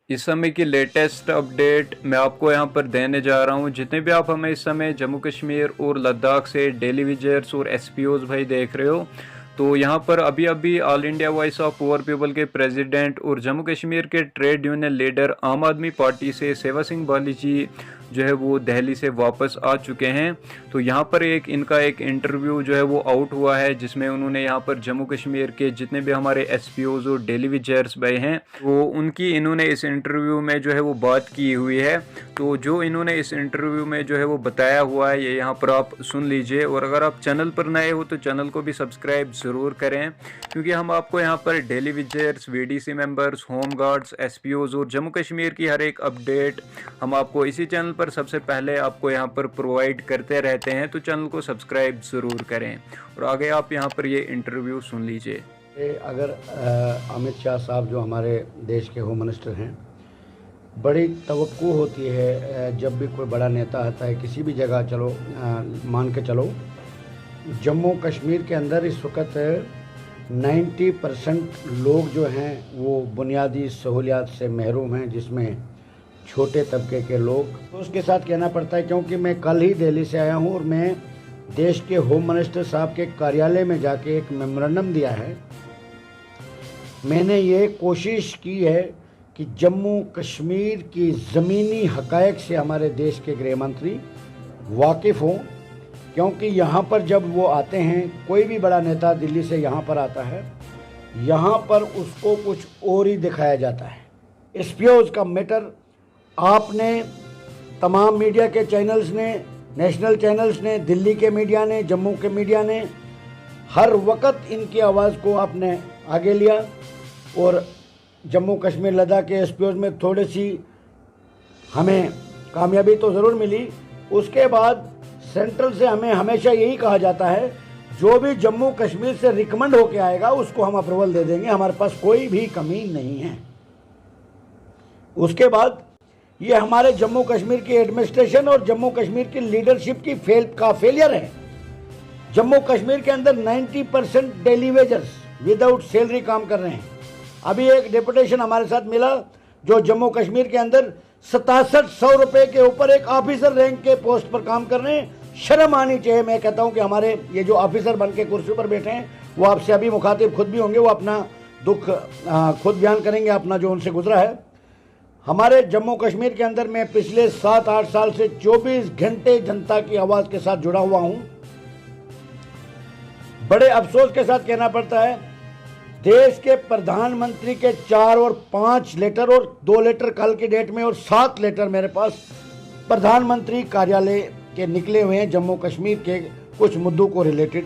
इस समय की लेटेस्ट अपडेट मैं आपको यहाँ पर देने जा रहा हूँ। जितने भी आप हमें इस समय जम्मू कश्मीर और लद्दाख से डेली विजिटर्स और एसपीओज भाई देख रहे हो, तो यहाँ पर अभी अभी all India voice of poor people के प्रेसिडेंट और जम्मू कश्मीर के ट्रेड यूनियन लीडर आम आदमी पार्टी से सेवा सिंह बाली जी जो है वो दिल्ली से वापस आ चुके हैं। तो यहाँ पर इनका एक इंटरव्यू जो है वो आउट हुआ है, जिसमें उन्होंने यहाँ पर जम्मू कश्मीर के जितने भी हमारे एसपीओज और डेली विजिटर्स भाई हैं वो उनकी इन्होंने इस इंटरव्यू में जो है वो बात की हुई है। तो जो इन्होंने इस इंटरव्यू में जो है वो बताया हुआ है ये यहाँ पर आप सुन लीजिए। और अगर आप चैनल पर नए हो तो चैनल को भी सब्सक्राइब ज़रूर करें, क्योंकि हम आपको यहाँ पर daily visitors, VDC members, home guards, SPOs और जम्मू कश्मीर की हर एक अपडेट हम आपको इसी चैनल पर सबसे पहले आपको यहाँ पर प्रोवाइड करते रहते हैं। तो चैनल को सब्सक्राइब ज़रूर करें और आगे आप यहाँ पर ये इंटरव्यू सुन लीजिए। अगर अमित शाह साहब जो हमारे देश के होम मिनिस्टर हैं, बड़ी तवक्को होती है जब भी कोई बड़ा नेता आता है किसी भी जगह, चलो मान के चलो जम्मू कश्मीर के अंदर इस वक्त 90% लोग जो हैं वो बुनियादी सहूलियात से महरूम हैं, जिसमें छोटे तबके के लोग। तो उसके साथ कहना पड़ता है, क्योंकि मैं कल ही दिल्ली से आया हूँ और मैं देश के होम मिनिस्टर साहब के कार्यालय में जाके एक मेमोरेंडम दिया है। मैंने ये कोशिश की है कि जम्मू कश्मीर की ज़मीनी हक़ाइक़ से हमारे देश के गृह मंत्री वाकिफ़ हों, क्योंकि यहाँ पर जब वो आते हैं, कोई भी बड़ा नेता दिल्ली से यहाँ पर आता है, यहाँ पर उसको कुछ और ही दिखाया जाता है। एसपीओज़ का मैटर आपने, तमाम मीडिया के चैनल्स ने, नेशनल चैनल्स ने, दिल्ली के मीडिया ने, जम्मू के मीडिया ने हर वक्त इनकी आवाज़ को आपने आगे लिया और जम्मू कश्मीर लद्दाख के एसपीओज में थोड़ी सी हमें कामयाबी तो ज़रूर मिली। उसके बाद सेंट्रल से हमें हमेशा यही कहा जाता है, जो भी जम्मू कश्मीर से रिकमेंड होके आएगा उसको हम अप्रूवल दे देंगे, हमारे पास कोई भी कमी नहीं है। उसके बाद ये हमारे जम्मू कश्मीर की एडमिनिस्ट्रेशन और जम्मू कश्मीर की लीडरशिप की फेलियर है। जम्मू कश्मीर के अंदर 90% डेली वेजर्स विदाउट सैलरी काम कर रहे हैं। अभी एक डेपुटेशन हमारे साथ मिला जो जम्मू कश्मीर के अंदर 6700 रुपये के ऊपर एक ऑफिसर रैंक के पोस्ट पर काम कर रहे हैं। शर्म आनी चाहिए। मैं कहता हूं कि हमारे ये जो ऑफिसर बन के कुर्सी पर बैठे हैं वो आपसे अभी मुखातिब खुद भी होंगे, वो अपना दुख खुद बयान करेंगे, अपना जो उनसे गुजरा है। हमारे जम्मू कश्मीर के अंदर मैं पिछले 7-8 साल से 24 घंटे जनता की आवाज़ के साथ जुड़ा हुआ हूं। बड़े अफसोस के साथ कहना पड़ता है, देश के प्रधानमंत्री के 4 और 5 लेटर और 2 लेटर कल की डेट में और 7 लेटर मेरे पास प्रधानमंत्री कार्यालय के निकले हुए हैं जम्मू कश्मीर के कुछ मुद्दों को रिलेटेड।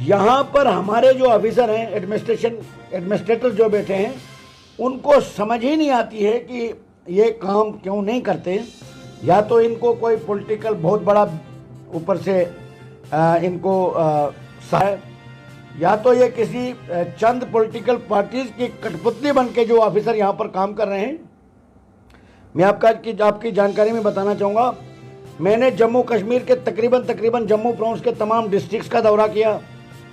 यहाँ पर हमारे जो ऑफिसर हैं, एडमिनिस्ट्रेटर जो बैठे हैं, उनको समझ ही नहीं आती है कि ये काम क्यों नहीं करते। या तो इनको कोई पॉलिटिकल बहुत बड़ा ऊपर से इनको सहाय, या तो ये किसी चंद पॉलिटिकल पार्टीज की कठपुतली बन के जो ऑफिसर यहाँ पर काम कर रहे हैं। मैं आपकी जानकारी में बताना चाहूँगा, मैंने जम्मू कश्मीर के तकरीबन जम्मू प्रोविंस के तमाम डिस्ट्रिक्ट्स का दौरा किया।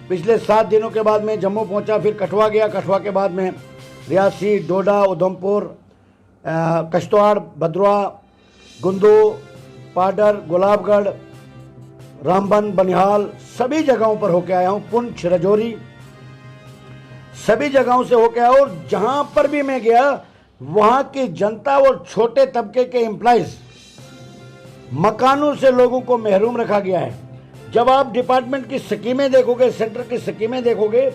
पिछले 7 दिनों के बाद मैं जम्मू पहुँचा, फिर कठुआ गया, कठुआ के बाद में रियासी, डोडा, उधमपुर, किश्तवाड़, भद्रवाह, गुंदू, पाडर, गुलाबगढ़, रामबन, बनिहाल, सभी जगहों पर होके आया हूँ। पुंछ, राजौरी, सभी जगहों से होके आया। और जहाँ पर भी मैं गया वहाँ की जनता और छोटे तबके के एम्प्लॉइज, मकानों से लोगों को महरूम रखा गया है। जब आप डिपार्टमेंट की स्कीमें देखोगे, सेंटर की स्कीमें देखोगे,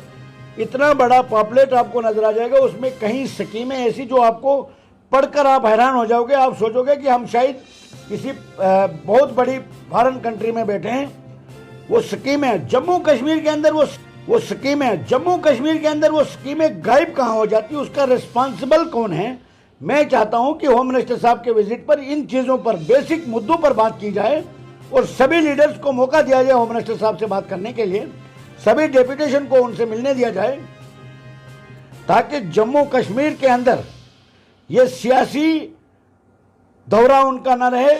इतना बड़ा पॉपुलेट आपको नजर आ जाएगा, उसमें कहीं स्कीमें ऐसी जो आपको पढ़कर आप हैरान हो जाओगे। आप सोचोगे कि हम शायद किसी बहुत बड़ी फॉरेन कंट्री में बैठे हैं। वो स्कीमें जम्मू कश्मीर के अंदर वो स्कीमें जम्मू कश्मीर के अंदर वो स्कीमें गायब कहाँ हो जाती है, उसका रिस्पॉन्सिबल कौन है। मैं चाहता हूं कि होम मिनिस्टर साहब के विजिट पर इन चीज़ों पर, बेसिक मुद्दों पर बात की जाए और सभी लीडर्स को मौका दिया जाए होम मिनिस्टर साहब से बात करने के लिए। सभी डेपुटेशन को उनसे मिलने दिया जाए, ताकि जम्मू कश्मीर के अंदर ये सियासी दौरा उनका न रहे,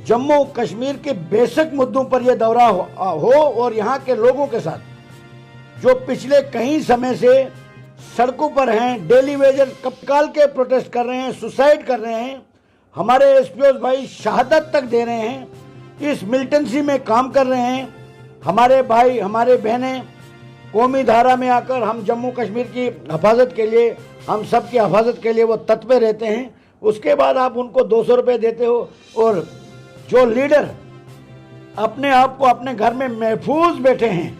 जम्मू कश्मीर के बेसिक मुद्दों पर यह दौरा हो और यहाँ के लोगों के साथ जो पिछले कई समय से सड़कों पर हैं, डेली वेजर कपकाल के प्रोटेस्ट कर रहे हैं, सुसाइड कर रहे हैं, हमारे एसपीओ भाई शहादत तक दे रहे हैं, इस मिलिटेंसी में काम कर रहे हैं। हमारे भाई हमारे बहनें कौमी धारा में आकर हम जम्मू कश्मीर की हिफाजत के लिए, हम सब की हिफाजत के लिए वो तत्पर रहते हैं। उसके बाद आप उनको 200 रुपये देते हो, और जो लीडर अपने आप को अपने घर में महफूज बैठे हैं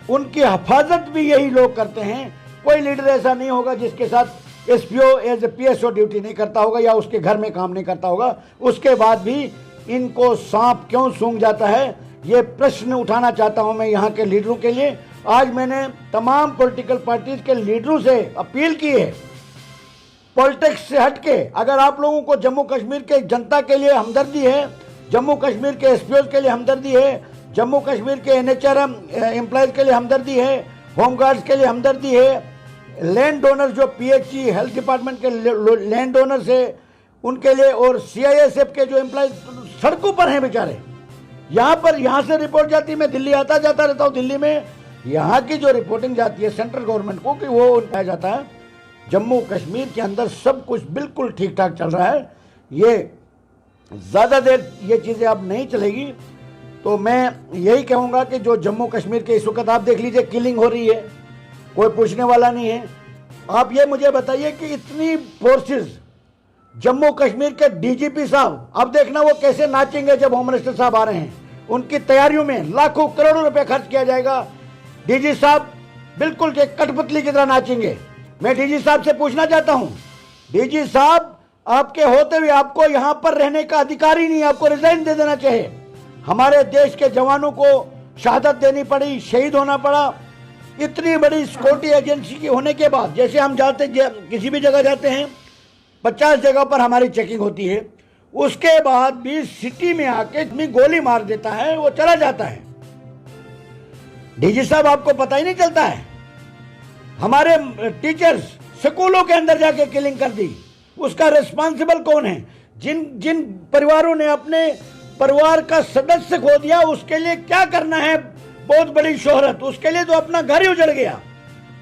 उनकी हिफाजत भी यही लोग करते हैं। कोई लीडर ऐसा नहीं होगा जिसके साथ SPO as a PSO duty नहीं करता होगा या उसके घर में काम नहीं करता होगा। उसके बाद भी इनको सांप क्यों सूंघ जाता है, ये प्रश्न उठाना चाहता हूं मैं यहाँ के लीडरों के लिए। आज मैंने तमाम पॉलिटिकल पार्टीज के लीडरों से अपील की है, पॉलिटिक्स से हटके अगर आप लोगों को जम्मू कश्मीर के जनता के लिए हमदर्दी है, जम्मू कश्मीर के एसपीओ के लिए हमदर्दी है, जम्मू कश्मीर के एनएचआरएम एम्प्लॉयज के लिए हमदर्दी है, होमगार्ड्स के लिए हमदर्दी है, लैंड डोनर जो पीएचई हेल्थ डिपार्टमेंट के लैंड डोनर्स है उनके लिए, और सीआईएसएफ के जो एम्प्लॉयज सड़कों पर हैं बेचारे, यहाँ से रिपोर्ट जाती है, मैं दिल्ली आता जाता रहता हूँ, दिल्ली में यहाँ की जो रिपोर्टिंग जाती है सेंट्रल गवर्नमेंट को कि वो पाया जाता है जम्मू कश्मीर के अंदर सब कुछ बिल्कुल ठीक ठाक चल रहा है। ये ज़्यादा देर ये चीज़ें अब नहीं चलेगी। तो मैं यही कहूँगा कि जो जम्मू कश्मीर के इस वक्त आप देख लीजिए किलिंग हो रही है, कोई पूछने वाला नहीं है। आप ये मुझे बताइए कि इतनी फोर्सेस जम्मू कश्मीर के डीजीपी साहब, अब देखना वो कैसे नाचेंगे जब होम मिनिस्टर साहब आ रहे हैं। उनकी तैयारियों में लाखों करोड़ों रुपए खर्च किया जाएगा। डीजी साहब बिल्कुल के कठपुतली की तरह नाचेंगे। मैं डीजी साहब से पूछना चाहता हूं, डीजी साहब आपके होते हुए आपको यहां पर रहने का अधिकार ही नहीं, आपको रिजाइन दे देना चाहिए। हमारे देश के जवानों को शहादत देनी पड़ी, शहीद होना पड़ा। इतनी बड़ी सिक्योरिटी एजेंसी की होने के बाद, जैसे हम किसी भी जगह जाते हैं 50 जगह पर हमारी चेकिंग होती है, उसके बाद भी सिटी में आके आदमी गोली मार देता है, वो चला जाता है। डीजी साहब आपको पता ही नहीं चलता है। हमारे टीचर्स स्कूलों के अंदर जाके किलिंग कर दी, उसका रिस्पॉन्सिबल कौन है? जिन जिन परिवारों ने अपने परिवार का सदस्य खो दिया, उसके लिए क्या करना है? बहुत बड़ी शोहरत, उसके लिए तो अपना घर ही उजड़ गया।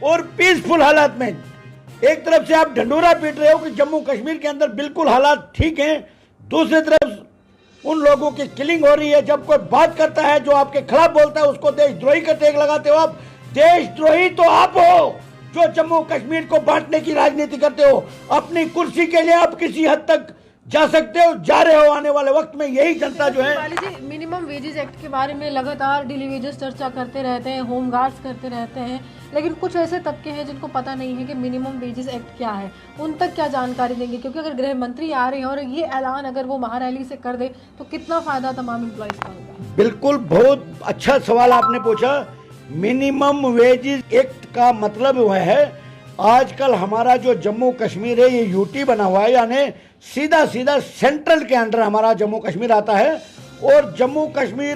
और पीसफुल हालात में एक तरफ से आप ढंडोरा पीट रहे हो कि जम्मू कश्मीर के अंदर बिल्कुल हालात ठीक हैं, दूसरी तरफ उन लोगों की किलिंग हो रही है। जब कोई बात करता है जो आपके खिलाफ बोलता है उसको देशद्रोही का टैग लगाते हो आप। देशद्रोही तो आप हो जो जम्मू कश्मीर को बांटने की राजनीति करते हो। अपनी कुर्सी के लिए आप किसी हद तक जा सकते हो, जा रहे हो। आने वाले वक्त में यही जनता जो है। मिनिमम वेजेस एक्ट के बारे में लगातार डेली वेजेस चर्चा करते रहते हैं, होम गार्ड्स करते रहते हैं, लेकिन कुछ ऐसे तबके हैं जिनको पता नहीं है कि मिनिमम वेजेस एक्ट क्या है। उन तक क्या जानकारी देंगे? क्योंकि अगर गृह मंत्री आ रहे हैं और ये ऐलान अगर वो महारैली से कर दे तो कितना फायदा तमाम एम्प्लॉयज का होगा। बिल्कुल, बहुत अच्छा सवाल आपने पूछा। मिनिमम वेजेस एक्ट का मतलब वह है, आजकल हमारा जो जम्मू कश्मीर है ये यूटी बना हुआ है, यानी सीधा सीधा सेंट्रल के अंडर हमारा जम्मू कश्मीर आता है। और जम्मू कश्मीर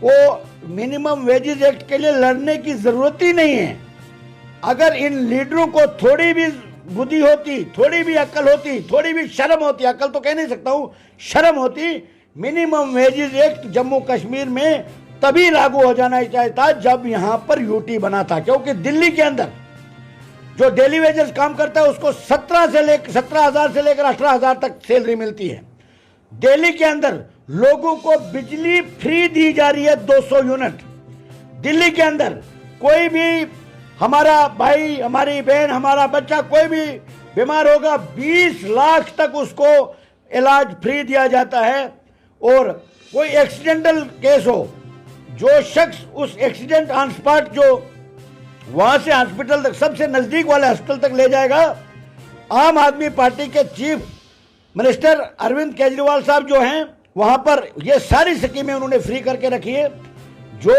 को मिनिमम वेजेस एक्ट के लिए लड़ने की जरूरत ही नहीं है। अगर इन लीडरों को थोड़ी भी बुद्धि होती, थोड़ी भी अक्ल होती, थोड़ी भी शर्म होती, अक्ल तो कह नहीं सकता हूं, शर्म होती, minimum wages act Jammu Kashmir में तभी लागू हो जाना चाहिए था जब यहां पर यूटी बना था। क्योंकि दिल्ली के अंदर जो डेली वेजेस काम करता है उसको 17,000 से लेकर 18,000 तक सैलरी मिलती है। दिल्ली के अंदर लोगों को बिजली फ्री दी जा रही है 200 यूनिट। दिल्ली के अंदर कोई भी हमारा भाई, हमारी बहन, हमारा बच्चा कोई भी बीमार होगा 20 लाख तक उसको इलाज फ्री दिया जाता है। और कोई एक्सीडेंटल केस हो, जो शख्स उस एक्सीडेंट ऑन स्पॉट जो वहां से हॉस्पिटल तक, सबसे नजदीक वाले हॉस्पिटल तक ले जाएगा। आम आदमी पार्टी के चीफ मिनिस्टर अरविंद केजरीवाल साहब जो हैं, वहां पर ये सारी स्कीमें उन्होंने फ्री करके रखी है। जो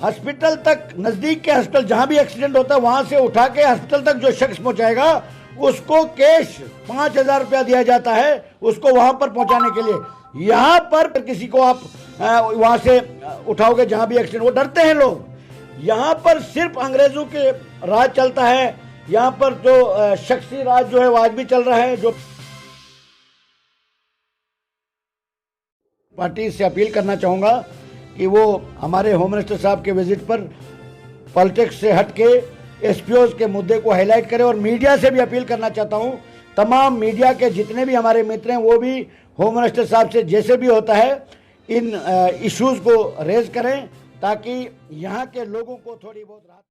हॉस्पिटल तक, नजदीक के हॉस्पिटल जहां भी एक्सीडेंट होता है वहां से उठा के हॉस्पिटल तक जो शख्स पहुंचाएगा उसको कैश 5,000 रुपया दिया जाता है उसको वहां पर पहुंचाने के लिए। यहां पर किसी को आप वहां से उठाओगे जहां भी एक्सीडेंट, वो डरते हैं लोग। यहां पर सिर्फ अंग्रेजों के राज चलता है। यहां पर जो शख्सी राज जो है वो आज भी चल रहा है। जो पार्टी से अपील करना चाहूंगा कि वो हमारे होम मिनिस्टर साहब के विजिट पर पॉलिटिक्स से हटके एसपीओज के मुद्दे को हाईलाइट करें। और मीडिया से भी अपील करना चाहता हूं, तमाम मीडिया के जितने भी हमारे मित्र हैं वो भी होम मिनिस्टर साहब से जैसे भी होता है इन इश्यूज को रेज करें, ताकि यहाँ के लोगों को थोड़ी बहुत राहत